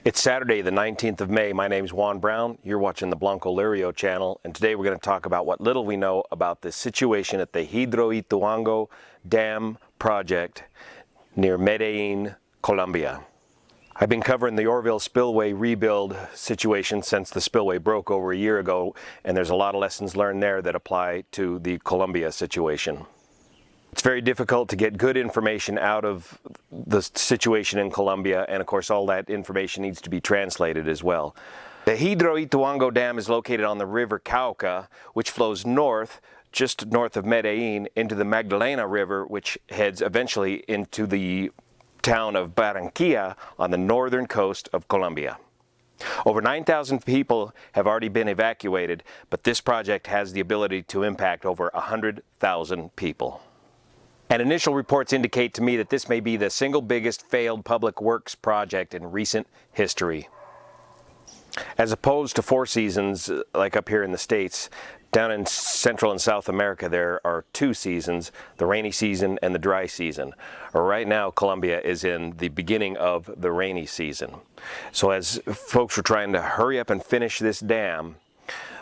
It's Saturday, the 19th of May. My name's Juan Brown. You're watching the Blanco Lirio channel, and today we're going to talk about what little we know about the situation at the Hidroituango Dam project near Medellin, Colombia. I've been covering the Oroville spillway rebuild situation since the spillway broke over a year ago, and there's a lot of lessons learned there that apply to the Colombia situation. It's very difficult to get good information out of the situation in Colombia, and of course all that information needs to be translated as well. The Hidroituango Dam is located on the river Cauca, which flows north, just north of Medellin, into the Magdalena River, which heads eventually into the town of Barranquilla on the northern coast of Colombia. Over 9,000 people have already been evacuated, but this project has the ability to impact over 100,000 people. And initial reports indicate to me that this may be the single biggest failed public works project in recent history. As opposed to four seasons, like up here in the States, down in Central and South America there are two seasons, the rainy season and the dry season. Right now, Colombia is in the beginning of the rainy season. So as folks were trying to hurry up and finish this dam,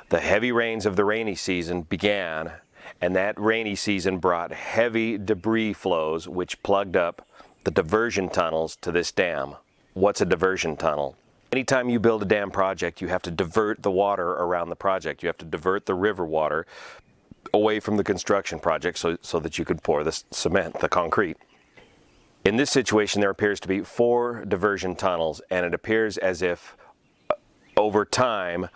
the heavy rains of the rainy season began, and that rainy season brought heavy debris flows which plugged up the diversion tunnels to this dam. What's a diversion tunnel? Anytime you build a dam project, you have to divert the water around the project. You have to divert the river water away from the construction project so that you could pour the cement, the concrete. In this situation, there appears to be 4 diversion tunnels, and it appears as if over time,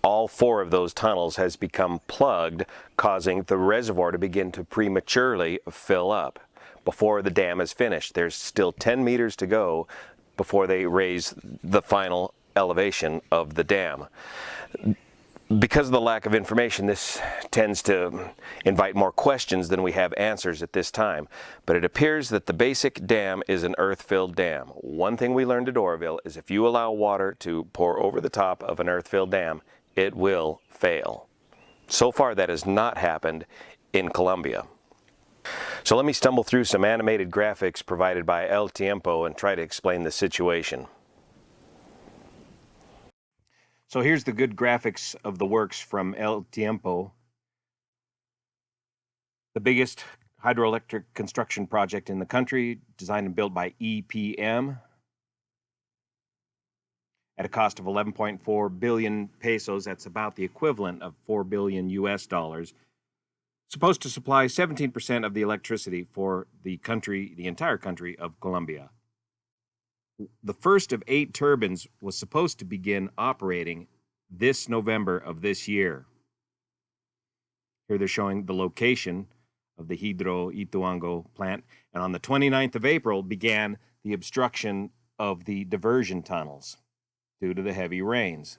all 4 of those tunnels has become plugged, causing the reservoir to begin to prematurely fill up before the dam is finished. There's still 10 meters to go before they raise the final elevation of the dam. Because of the lack of information, this tends to invite more questions than we have answers at this time. But it appears that the basic dam is an earth-filled dam. One thing we learned at Oroville is if you allow water to pour over the top of an earth-filled dam, it will fail. So far, that has not happened in Colombia. So let me stumble through some animated graphics provided by El Tiempo and try to explain the situation. So here's the good graphics of the works from El Tiempo. The biggest hydroelectric construction project in the country, designed and built by EPM. At a cost of 11.4 billion pesos, that's about the equivalent of 4 billion US dollars, supposed to supply 17% of the electricity for the country, the entire country of Colombia. The first of 8 turbines was supposed to begin operating this November of this year. Here they're showing the location of the Hidroituango plant, and on the 29th of April began the obstruction of the diversion tunnels due to the heavy rains,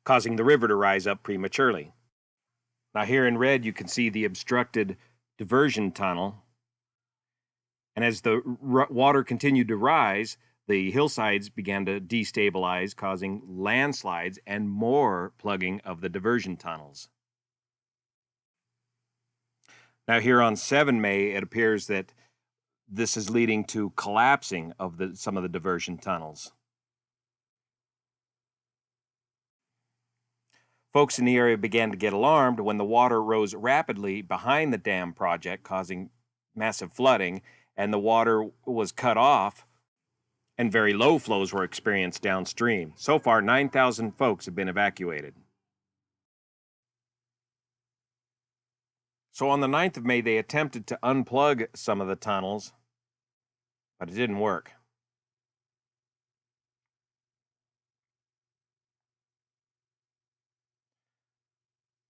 causing the river to rise up prematurely. Now here in red, you can see the obstructed diversion tunnel. And as the water continued to rise, the hillsides began to destabilize, causing landslides and more plugging of the diversion tunnels. Now here on 7 May, it appears that this is leading to collapsing of some of the diversion tunnels. Folks in the area began to get alarmed when the water rose rapidly behind the dam project, causing massive flooding, and the water was cut off, and very low flows were experienced downstream. So far, 9,000 folks have been evacuated. So on the 9th of May, they attempted to unplug some of the tunnels, but it didn't work.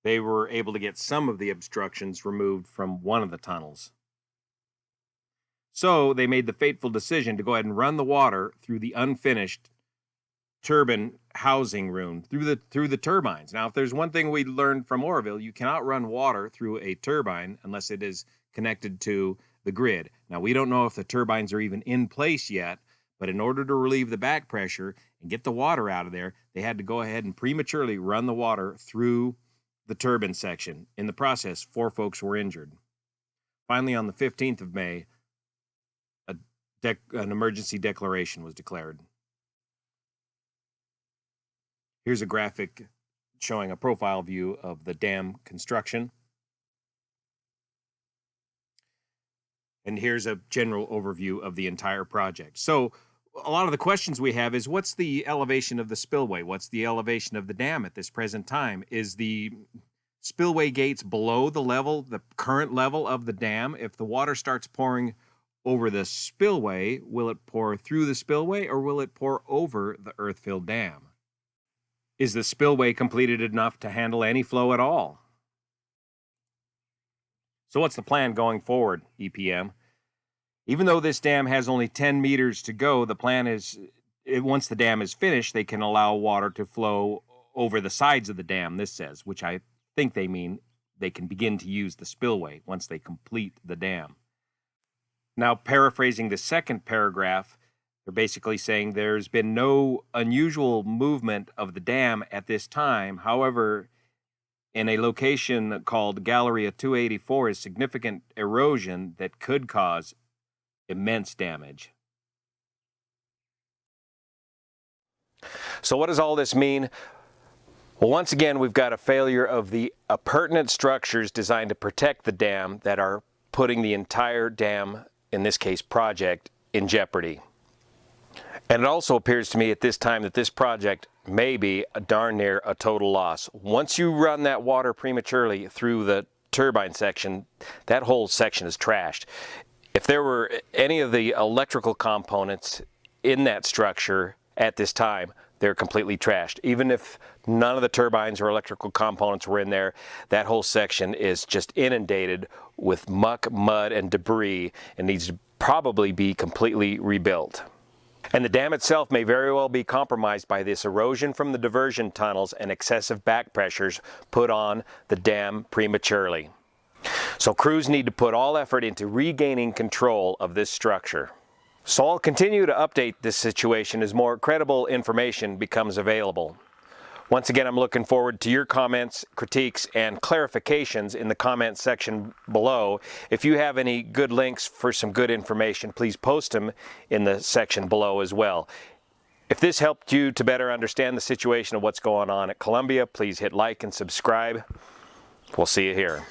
They were able to get some of the obstructions removed from one of the tunnels. So they made the fateful decision to go ahead and run the water through the unfinished turbine housing room, through the turbines. Now, if there's one thing we learned from Oroville, you cannot run water through a turbine unless it is connected to the grid. Now, we don't know if the turbines are even in place yet, but in order to relieve the back pressure and get the water out of there, they had to go ahead and prematurely run the water through the turbine section. In the process, 4 folks were injured. Finally, on the 15th of May, an emergency declaration was declared. Here's a graphic showing a profile view of the dam construction. And here's a general overview of the entire project. So a lot of the questions we have is, what's the elevation of the spillway? What's the elevation of the dam at this present time? Is the spillway gates below the current level of the dam? If the water starts pouring over the spillway, will it pour through the spillway or will it pour over the earth-filled dam? Is the spillway completed enough to handle any flow at all? So what's the plan going forward, EPM? Even though this dam has only 10 meters to go, the plan is, once the dam is finished, they can allow water to flow over the sides of the dam, this says, which I think they mean they can begin to use the spillway once they complete the dam. Now, paraphrasing the second paragraph, they're basically saying there's been no unusual movement of the dam at this time. However, in a location called Galleria 284 is significant erosion that could cause immense damage. So what does all this mean? Well, once again, we've got a failure of the appurtenant structures designed to protect the dam that are putting the entire dam, in this case project, in jeopardy. And it also appears to me at this time that this project may be darn near a total loss. Once you run that water prematurely through the turbine section, that whole section is trashed. If there were any of the electrical components in that structure at this time, they're completely trashed. Even if none of the turbines or electrical components were in there, that whole section is just inundated with muck, mud, and debris and needs to probably be completely rebuilt. And the dam itself may very well be compromised by this erosion from the diversion tunnels and excessive back pressures put on the dam prematurely. So crews need to put all effort into regaining control of this structure. So I'll continue to update this situation as more credible information becomes available. Once again, I'm looking forward to your comments, critiques, and clarifications in the comment section below. If you have any good links for some good information, please post them in the section below as well. If this helped you to better understand the situation of what's going on at Colombia, please hit like and subscribe. We'll see you here.